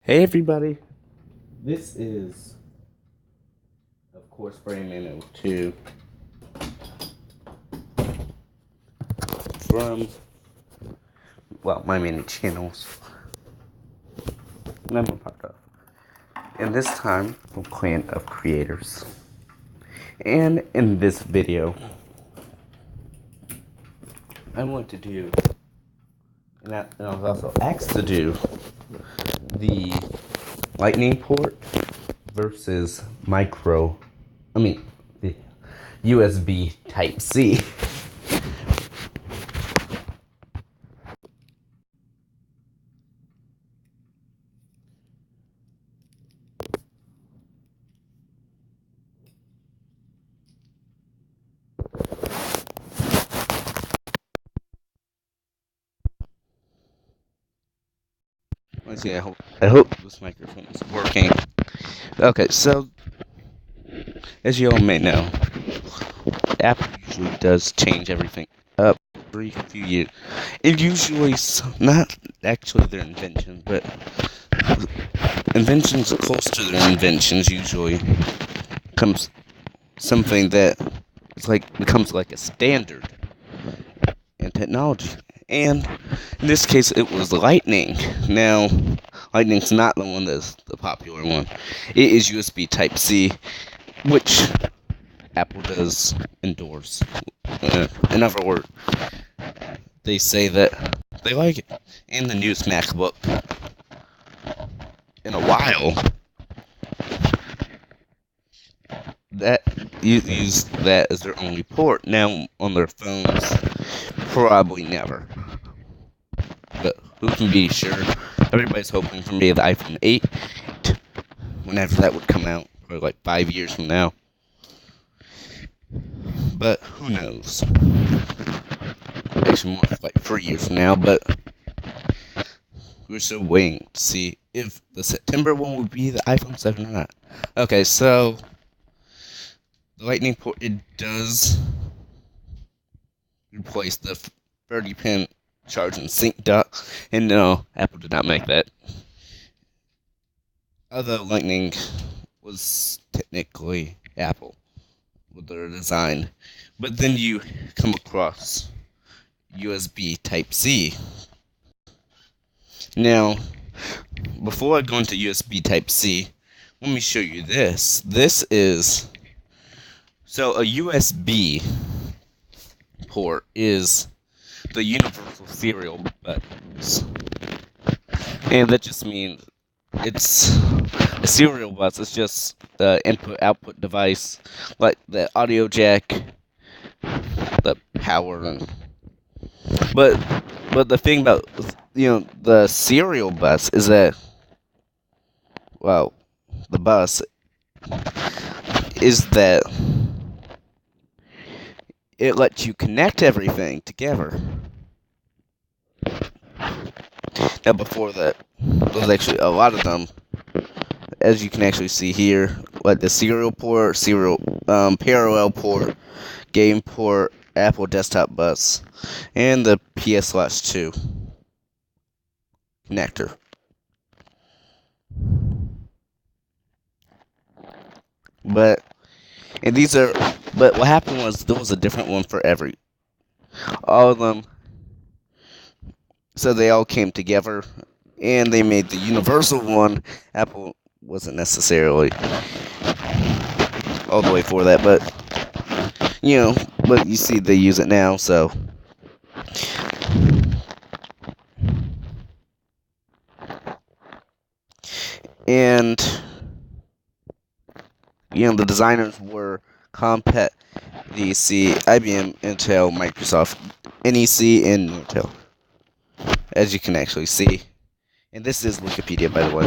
Hey everybody, this is, of course, Brandon 02 from, my many channels that I'm a part of. And this time, from Clan of Creators. And in this video, I want to do, and I was also asked to do, the Lightning port versus the USB Type-C. Let's see, I hope this microphone is working. Okay, so as you all may know, Apple usually does change everything up every few years. It usually not actually their invention, but inventions close to their inventions usually comes something that becomes like a standard in technology. And in this case, it was Lightning. Now, Lightning's not the one that's the popular one. It is USB Type-C, which Apple does endorse. In other words, they say that they like it. And the newest MacBook in a while that use that as their only port. Now on their phones, probably never. But who can be sure? Everybody's hoping for me the iPhone 8, whenever that would come out, or like 5 years from now. But who knows? Actually, more like 3 years from now. But we're still waiting to see if the September one would be the iPhone 7 or not. Okay, so the Lightning port, it does replace the 30-pin charge and sync dock, and no, Apple did not make that. Although Lightning was technically Apple with their design, but then you come across USB Type-C. Now, before I go into USB Type-C, let me show you this. This is, so a USB port is the universal serial buttons. And that just means it's a serial bus. It's just the input-output device, like the audio jack, the power. But the thing about, the serial bus is that, the bus is that it lets you connect everything together. Now, before that, there's actually a lot of them, as you can actually see here, like the serial port, parallel port, game port, Apple desktop bus, and the PS/2 connector. But what happened was there was a different one for all of them. So they all came together, and they made the universal one. Apple wasn't necessarily all the way for that, but you see they use it now, so. And the designers were Compaq, DC, IBM, Intel, Microsoft, NEC, and Nortel, as you can actually see. And this is Wikipedia, by the way.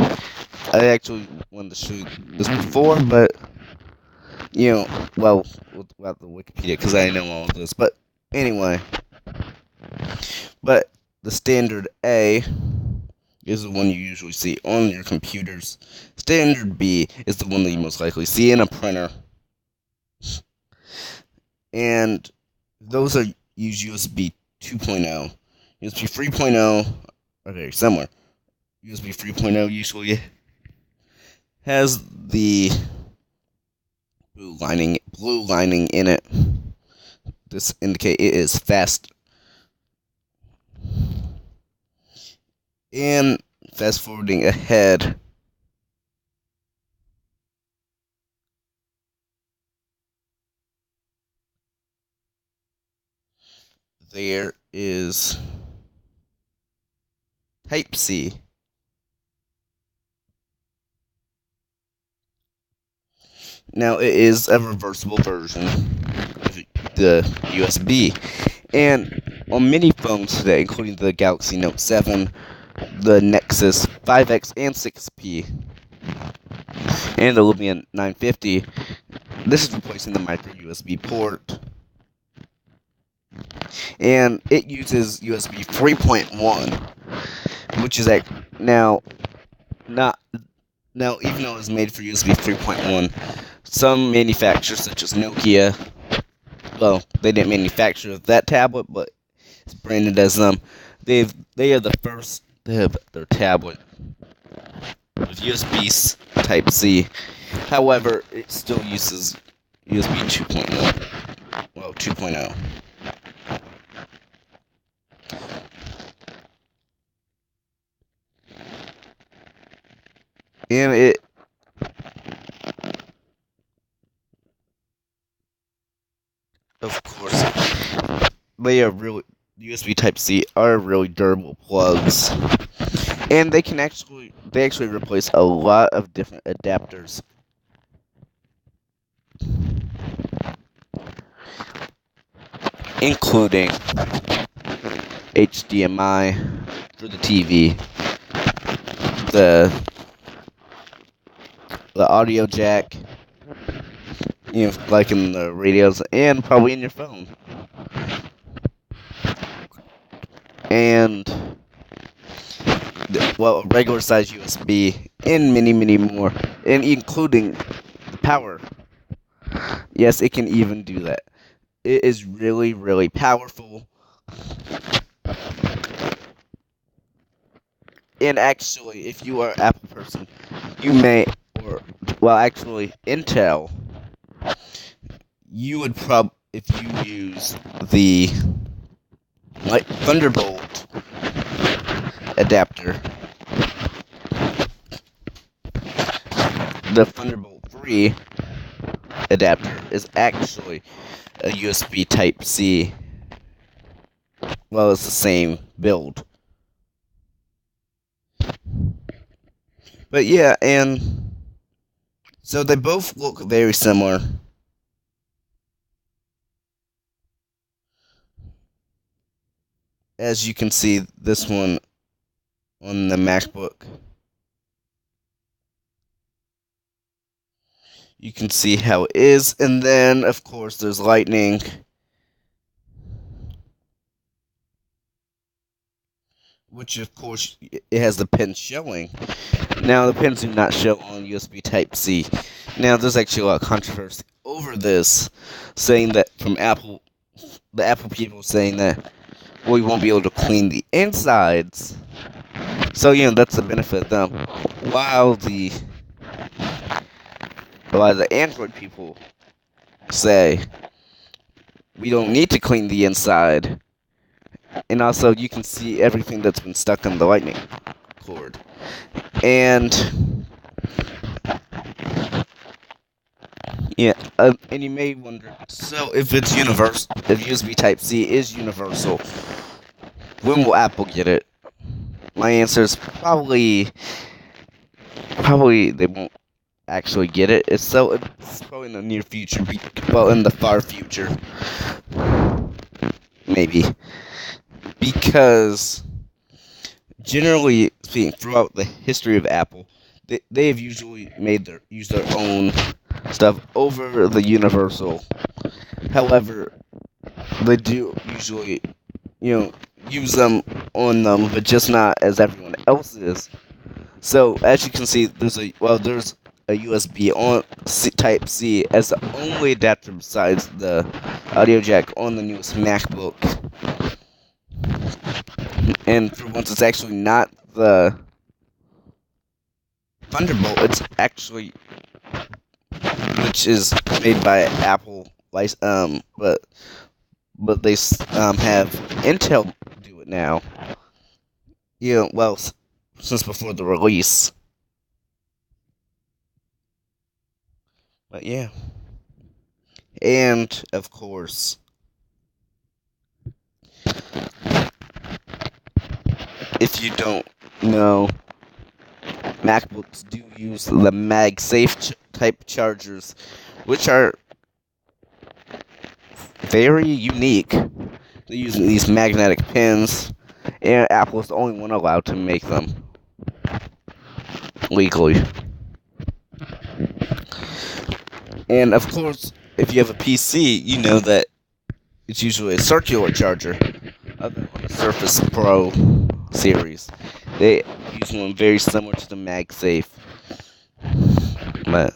I actually wanted to shoot this before, but without the Wikipedia, because I know all of this. But anyway, but the standard A is the one you usually see on your computers. Standard B is the one that you most likely see in a printer. And those use USB 2.0. USB 3.0 are very similar. USB 3.0 usually has the blue lining in it. This indicates it is fast. And fast forwarding ahead, there is Type-C. Now it is a reversible version of the USB, and on many phones today, including the Galaxy Note 7, the Nexus 5X and 6P, and the Lumia 950, this is replacing the micro USB port, and it uses USB 3.1, which is now even though it was made for USB 3.1, some manufacturers such as Nokia, well, they didn't manufacture that tablet, but it's branded as them. They are the first to have their tablet with USB Type-C. However, it still uses USB 2.0. Well, 2.0. And it of course, they are really USB Type-C are really durable plugs, and they actually replace a lot of different adapters, including HDMI for the TV, the audio jack, like in the radios, and probably in your phone. And, well, regular size USB, and many, many more, and including the power. Yes, it can even do that. It is really, really powerful. And actually, if you are an Apple person, you may, actually, Intel, you would if you use the Thunderbolt adapter, the Thunderbolt 3 adapter is actually a USB Type-C. Well, it's the same build. But yeah, and so they both look very similar. As you can see, this one on the MacBook, you can see how it is, and then of course there's Lightning, which of course it has the pins showing. Now the pins do not show on USB Type-C. Now there's actually a lot of controversy over this, saying that from the Apple people saying that we won't be able to clean the insides. So that's the benefit of them. While the Android people say we don't need to clean the inside, and also you can see everything that's been stuck on the Lightning cord. And and you may wonder, so if it's universal, if USB Type-C is universal, when will Apple get it? My answer is probably they won't actually get it. It's probably in the near future, well, in the far future, maybe, because generally speaking, throughout the history of Apple, they have usually used their own stuff over the universal. However, they do usually, use them on them, but just not as everyone else is. So as you can see, there's a USB on Type-C as the only adapter besides the audio jack on the newest MacBook. And for once, it's actually not the Thunderbolt, it's actually, which is made by Apple, but they have Intel do it now. Well, since before the release. But yeah. And, of course, if you don't know, MacBooks do use the MagSafe type chargers, which are very unique. They're using these magnetic pins, and Apple is the only one allowed to make them legally. And of course, if you have a PC, you know that it's usually a circular charger. Other on the Surface Pro series, they use one very similar to the MagSafe. But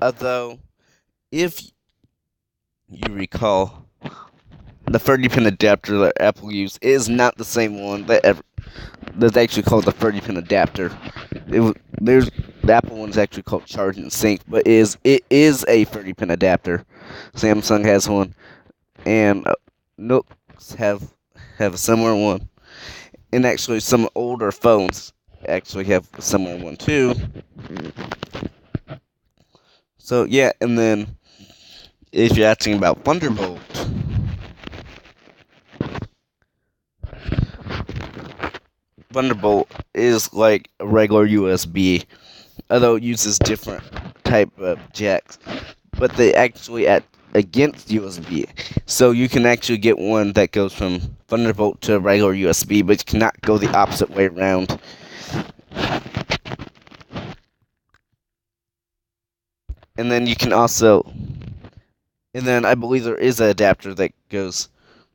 although, if you recall, the 30-pin adapter that Apple used is not the same one that's actually called the 30-pin adapter. The Apple one is actually called Charge and Sync, but it is a 30-pin adapter. Samsung has one, and Nooks have a similar one, and actually some older phones actually have a similar one too. So yeah, and then if you're asking about Thunderbolt, Thunderbolt is like a regular USB, although it uses different type of jacks, but they actually act against USB. So you can actually get one that goes from Thunderbolt to regular USB, but you cannot go the opposite way around. And then you can also, and then I believe there is an adapter that goes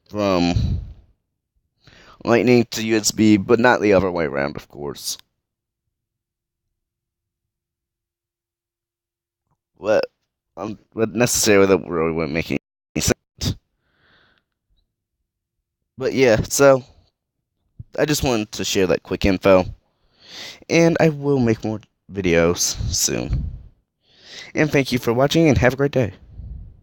from Lightning to USB, but not the other way around, of course. But necessarily that really wouldn't make any sense. But yeah, so I just wanted to share that quick info, and I will make more videos soon. And thank you for watching, and have a great day.